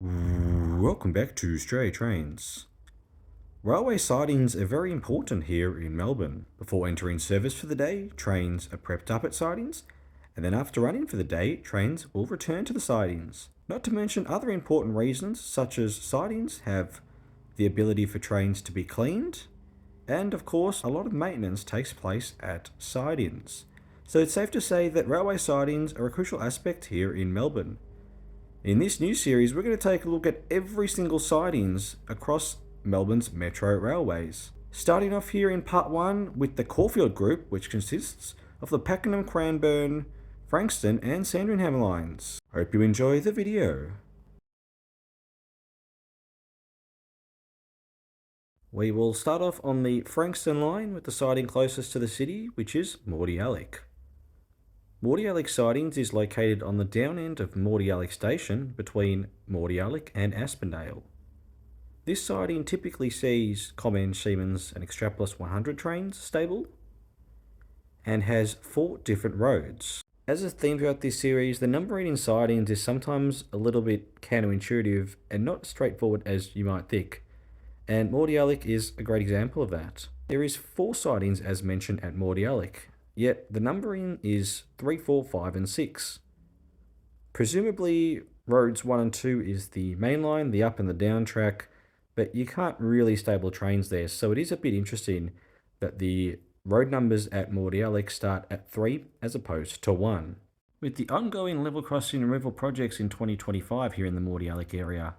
Welcome back to Stray Trains. Railway sidings are very important here in Melbourne. Before entering service for the day, trains are prepped up at sidings, and then after running for the day, trains will return to the sidings. Not to mention other important reasons, such as sidings have the ability for trains to be cleaned, and of course, a lot of maintenance takes place at sidings. So it's safe to say that railway sidings are a crucial aspect here in Melbourne. In this new series, we're going to take a look at every single sidings across Melbourne's metro railways. Starting off here in part 1 with the Caulfield Group, which consists of the Pakenham, Cranbourne, Frankston and Sandringham lines. Hope you enjoy the video. We will start off on the Frankston Line with the siding closest to the city, which is Mordialloc. Mordialloc Sidings is located on the down end of Mordialloc Station between Mordialloc and Aspendale. This siding typically sees Common, Siemens and Extrapolis 100 trains stable and has 4 different roads. As a theme throughout this series, the numbering in sidings is sometimes a little bit counterintuitive and not as straightforward as you might think, and Mordialloc is a great example of that. There is 4 sidings as mentioned at Mordialloc, yet the numbering is 3, 4, 5 and 6. Presumably roads 1 and 2 is the main line, the up and the down track, but you can't really stable trains there, so it is a bit interesting that the road numbers at Mordialloc start at 3 as opposed to 1. With the ongoing level crossing removal projects in 2025 here in the Mordialloc area,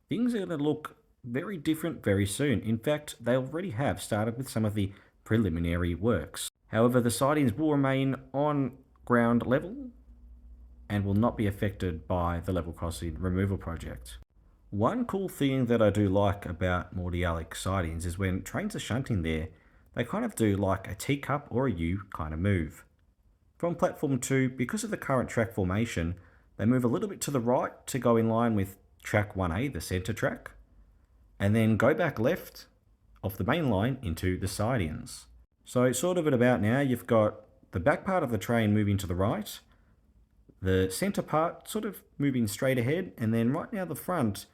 things are going to look very different very soon. In fact, they already have started with some of the preliminary works. However, the sidings will remain on ground level and will not be affected by the level crossing removal project. One cool thing that I do like about Mordialloc sidings is when trains are shunting there, they kind of do like a teacup or a U kind of move. From platform 2, because of the current track formation, they move a little bit to the right to go in line with track 1A, the centre track, and then go back left off the main line into the sidings. So sort of at about now, you've got the back part of the train moving to the right, the centre part sort of moving straight ahead, and then right now the front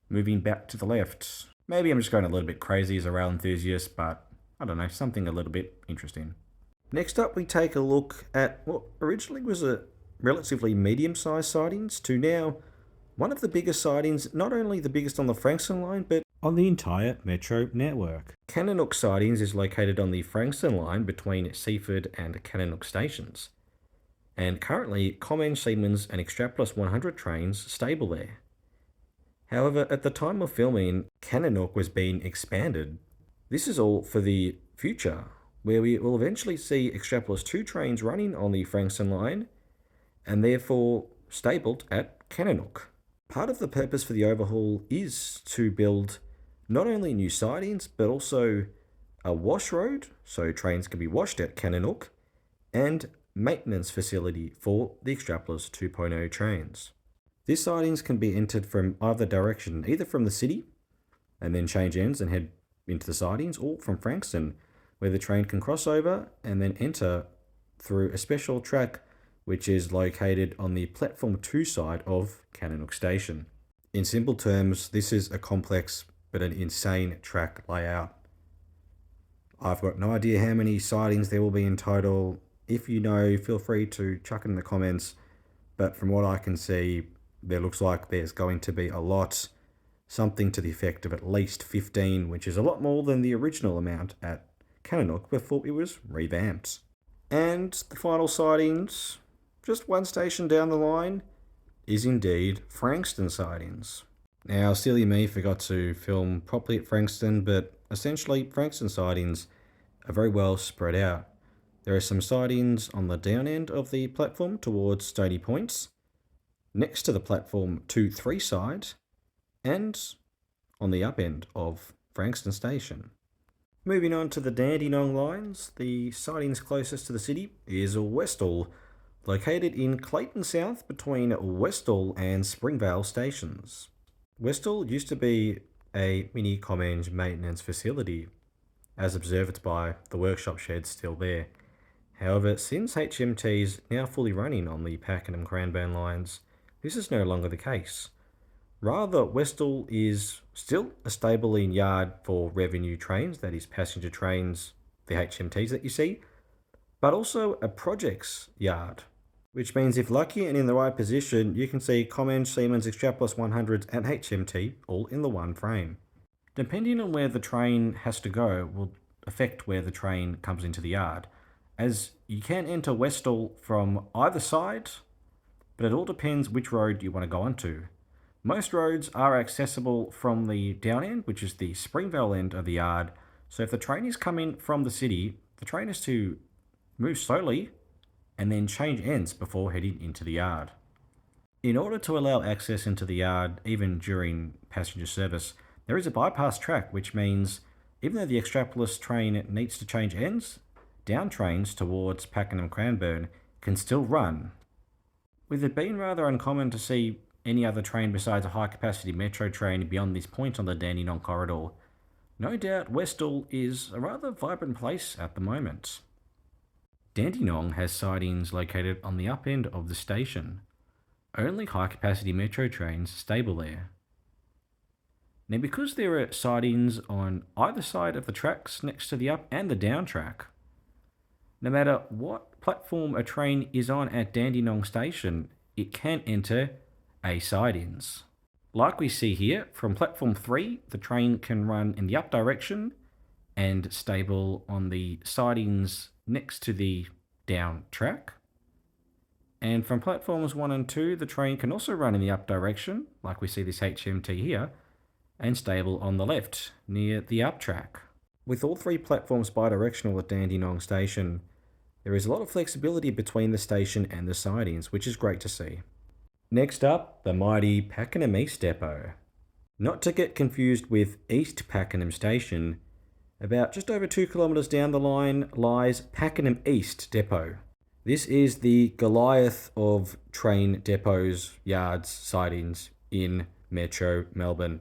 moving back to the left. Maybe I'm just going a little bit crazy as a rail enthusiast, but I don't know, something a little bit interesting. Next up, we take a look at what originally was a relatively medium-sized sidings to now one of the biggest sidings, not only the biggest on the Frankston Line, but on the entire metro network. Cannonook Sidings is located on the Frankston Line between Seaford and Cannonook stations, and currently Common, Siemens and Extrapolis 100 trains stable there. However, at the time of filming, Cannonook was being expanded. This is all for the future, where we will eventually see Extrapolis 2 trains running on the Frankston Line, and therefore stabled at Cannonook. Part of the purpose for the overhaul is to build not only new sidings, but also a wash road, so trains can be washed at Cannonook, and maintenance facility for the Extrapolis 2.0 trains. These sidings can be entered from either direction, either from the city, and then change ends and head into the sidings, or from Frankston, where the train can cross over and then enter through a special track which is located on the platform 2 side of Cannonook Station. In simple terms, this is a complex but an insane track layout. I've got no idea how many sidings there will be in total. If you know, feel free to chuck it in the comments, but from what I can see, there looks like there's going to be a lot, something to the effect of at least 15, which is a lot more than the original amount at Cannonook before it was revamped. And the final sidings, just one station down the line, is indeed Frankston Sidings. Now, silly me forgot to film properly at Frankston, but essentially Frankston Sidings are very well spread out. There are some sidings on the down end of the platform towards Stony Points, next to the platform 2-3 side, and on the up end of Frankston Station. Moving on to the Dandenong lines, the sidings closest to the city is Westall, located in Clayton South between Westall and Springvale stations. Westall used to be a mini Commenge maintenance facility, as observed by the workshop sheds still there. However, since HMT is now fully running on the Pakenham Cranbourne lines, this is no longer the case. Rather, Westall is still a stabling yard for revenue trains, that is passenger trains, the HMTs that you see, but also a projects yard, which means if lucky and in the right position, you can see Comenge, Siemens, Extrapolis 100s and HMT all in the one frame. Depending on where the train has to go will affect where the train comes into the yard, as you can enter Westall from either side, but it all depends which road you want to go onto. Most roads are accessible from the down end, which is the Springvale end of the yard, so if the train is coming from the city, the train is to move slowly and then change ends before heading into the yard. In order to allow access into the yard, even during passenger service, there is a bypass track, which means even though the Extrapolis train needs to change ends, down trains towards Pakenham Cranbourne can still run. With it being rather uncommon to see any other train besides a high-capacity metro train beyond this point on the Dandenong corridor, no doubt Westall is a rather vibrant place at the moment. Dandenong has sidings located on the up end of the station. Only high-capacity metro trains stable there. Now, because there are sidings on either side of the tracks next to the up and the down track, no matter what platform a train is on at Dandenong Station, it can enter a sidings. Like we see here, from platform 3, the train can run in the up direction and stable on the sidings next to the down track. And from platforms 1 and 2, the train can also run in the up direction, like we see this HMT here, and stable on the left, near the up track. With all 3 platforms bidirectional at Dandenong Station, there is a lot of flexibility between the station and the sidings, which is great to see. Next up, the mighty Pakenham East Depot. Not to get confused with East Pakenham Station, about just over 2 kilometres down the line lies Pakenham East Depot. This is the Goliath of train depots, yards, sidings in Metro Melbourne.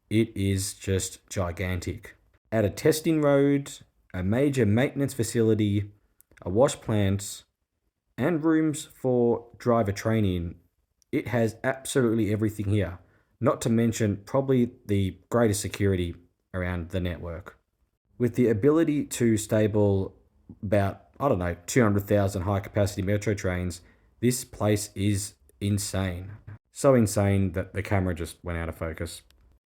It is just gigantic. At a testing road, a major maintenance facility, a wash plant, and rooms for driver training, it has absolutely everything here. Not to mention probably the greatest security around the network. With the ability to stable about, 200,000 high-capacity metro trains, this place is insane. So insane that the camera just went out of focus.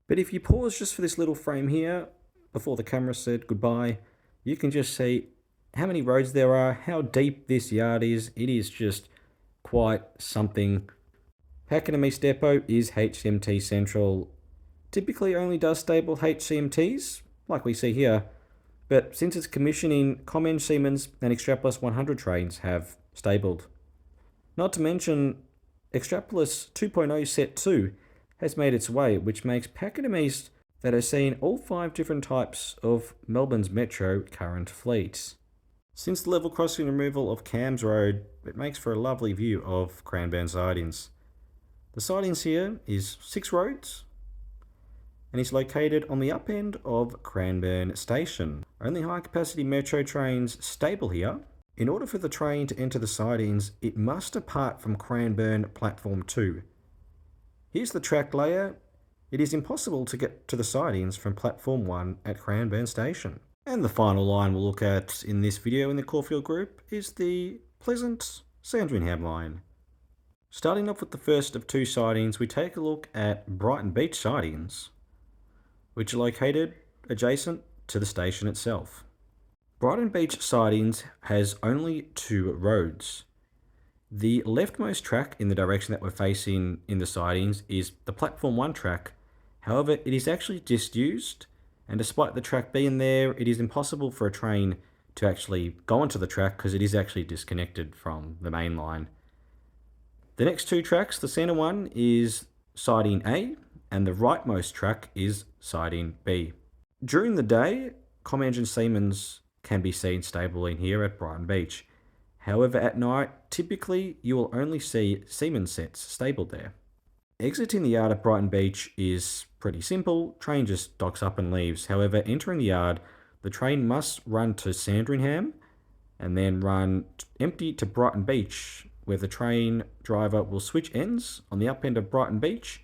But if you pause just for this little frame here, before the camera said goodbye, you can just see how many roads there are, how deep this yard is. It is just quite something. Pakenham East Depot is HMT Central. Typically only does stable HCMTs, like we see here, but since it's commissioning, Comenge, Siemens and Extrapolis 100 trains have stabled. Not to mention, Extrapolis 2.0 Set 2 has made its way, which makes Pakenham East that has seen all 5 different types of Melbourne's metro current fleets. Since the level crossing removal of Cams Road, it makes for a lovely view of Cranbourne Sidings. The sidings here is 6 roads and is located on the up end of Cranbourne Station. Only high-capacity metro trains stable here. In order for the train to enter the sidings, it must depart from Cranbourne Platform 2. Here's the track layout. It is impossible to get to the sidings from Platform 1 at Cranbourne Station. And the final line we'll look at in this video in the Caulfield Group is the pleasant Sandringham Line. Starting off with the first of 2 sidings, we take a look at Brighton Beach Sidings, which are located adjacent to the station itself. Brighton Beach Sidings has only 2 roads. The leftmost track in the direction that we're facing in the sidings is the Platform 1 track. However, it is actually disused, and despite the track being there, it is impossible for a train to actually go onto the track because it is actually disconnected from the main line. The next 2 tracks, the centre one is siding A, and the rightmost track is siding B. During the day, Comenge and Siemens can be seen stable in here at Brighton Beach. However, at night, typically you will only see Siemens sets stabled there. Exiting the yard at Brighton Beach is pretty simple. Train just docks up and leaves. However, entering the yard, the train must run to Sandringham and then run empty to Brighton Beach, where the train driver will switch ends on the up end of Brighton Beach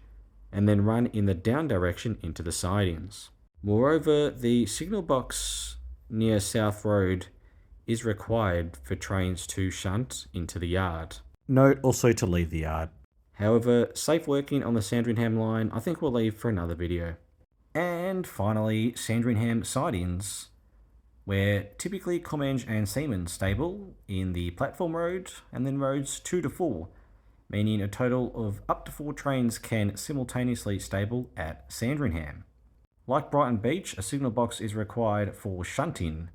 and then run in the down direction into the sidings. Moreover, the signal box near South Road is required for trains to shunt into the yard. Note also to leave the yard. However, safe working on the Sandringham line I think we'll leave for another video. And finally, Sandringham sidings, where typically Comenge and Seaman stable in the platform road and then roads 2 to 4, meaning a total of up to 4 trains can simultaneously stable at Sandringham. Like Brighton Beach, a signal box is required for shunting,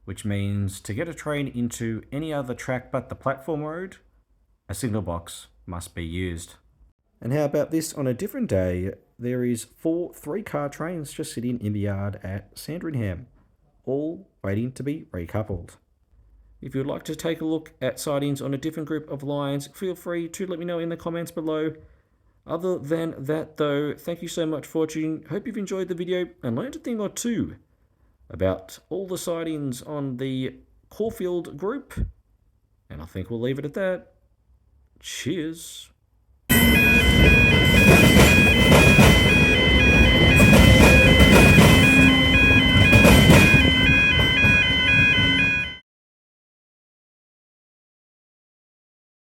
which means to get a train into any other track but the platform road, a signal box must be used. And how about this on a different day? There is 4 3-car trains just sitting in the yard at Sandringham, all waiting to be recoupled. If you'd like to take a look at sidings on a different group of lines, feel free to let me know in the comments below. Other than that though, thank you so much for watching. Hope you've enjoyed the video and learned a thing or two about all the sidings on the Caulfield Group. And I think we'll leave it at that. Cheers.